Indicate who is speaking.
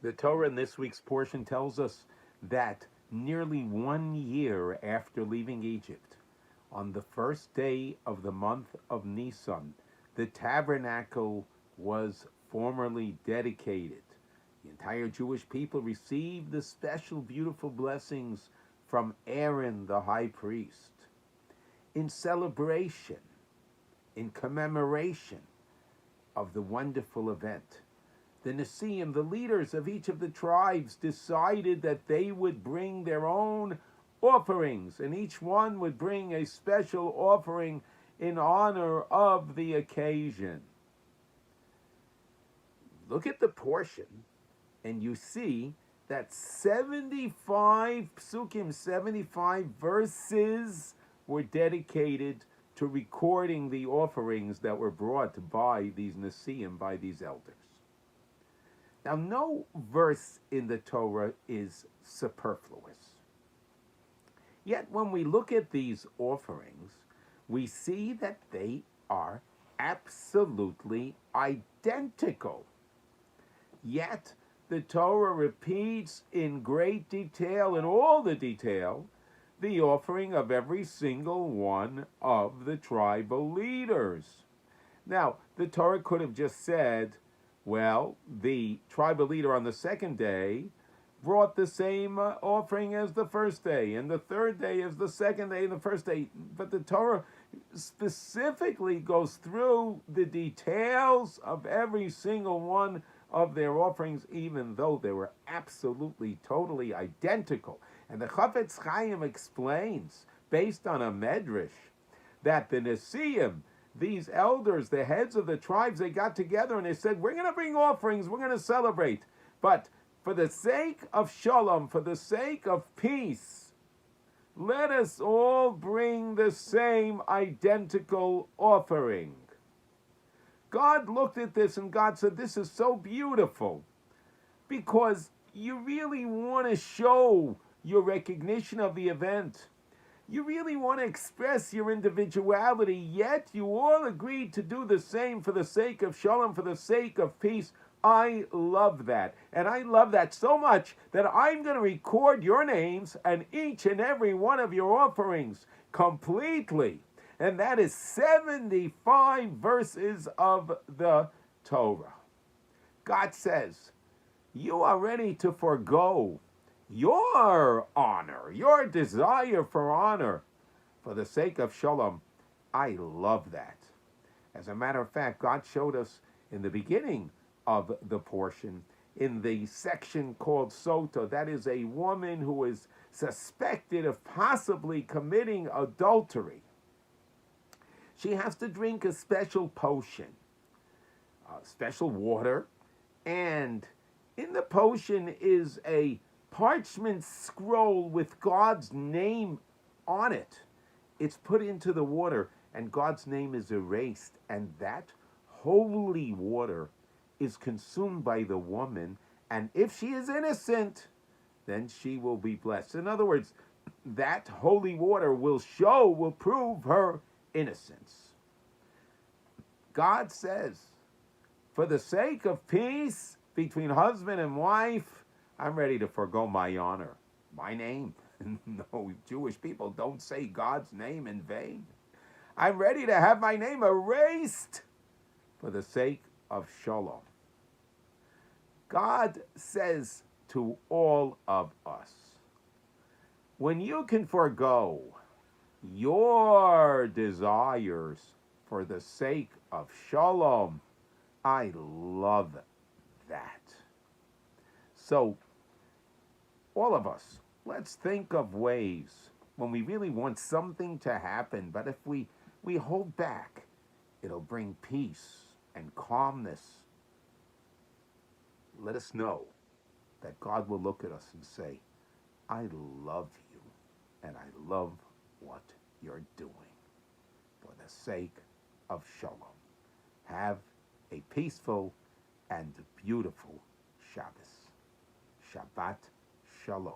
Speaker 1: The Torah in this week's portion tells us that nearly 1 year after leaving Egypt, on the first day of the month of Nisan, the tabernacle was formally dedicated. The entire Jewish people received the special, beautiful blessings from Aaron, the high priest. In celebration, in commemoration of the wonderful event, the Nesiim, the leaders of each of the tribes, decided that they would bring their own offerings, and each one would bring a special offering in honor of the occasion. Look at the portion, and you see that 75 psukim, 75 verses were dedicated to recording the offerings that were brought by these Nesiim, by these elders. Now, no verse in the Torah is superfluous. Yet, when we look at these offerings, we see that they are absolutely identical. Yet, the Torah repeats in great detail, in all the detail, the offering of every single one of the tribal leaders. Now, the Torah could have just said, well, the tribal leader on the second day brought the same offering as the first day, and the third day as the second day and the first day. But the Torah specifically goes through the details of every single one of their offerings, even though they were absolutely, totally identical. And the Chofetz Chayim explains, based on a medrash, that the Nesiim, these elders, the heads of the tribes, they got together and they said, we're going to bring offerings, we're going to celebrate. But for the sake of shalom, for the sake of peace, let us all bring the same identical offering. God looked at this and God said, this is so beautiful, because you really want to show your recognition of the event. You really want to express your individuality, yet you all agreed to do the same for the sake of shalom, for the sake of peace. I love that. And I love that so much that I'm going to record your names and each and every one of your offerings completely. And that is 75 verses of the Torah. God says, you are ready to forego your honor, your desire for honor, for the sake of shalom. I love that. As a matter of fact, God showed us in the beginning of the portion, in the section called Sota, that is a woman who is suspected of possibly committing adultery. She has to drink a special potion, special water, and in the potion is a parchment scroll with God's name on it. It's put into the water, and God's name is erased, and that holy water is consumed by the woman, and if she is innocent, then she will be blessed. In other words, that holy water will prove her innocence. God says, for the sake of peace between husband and wife, I'm ready to forego my honor, my name. No, Jewish people don't say God's name in vain. I'm ready to have my name erased for the sake of shalom. God says to all of us, when you can forego your desires for the sake of shalom, I love that. So, all of us, let's think of ways when we really want something to happen, but if we hold back, it'll bring peace and calmness. Let us know that God will look at us and say, I love you, and I love what you're doing for the sake of shalom. Have a peaceful and beautiful Shabbos. Shabbat Shalom.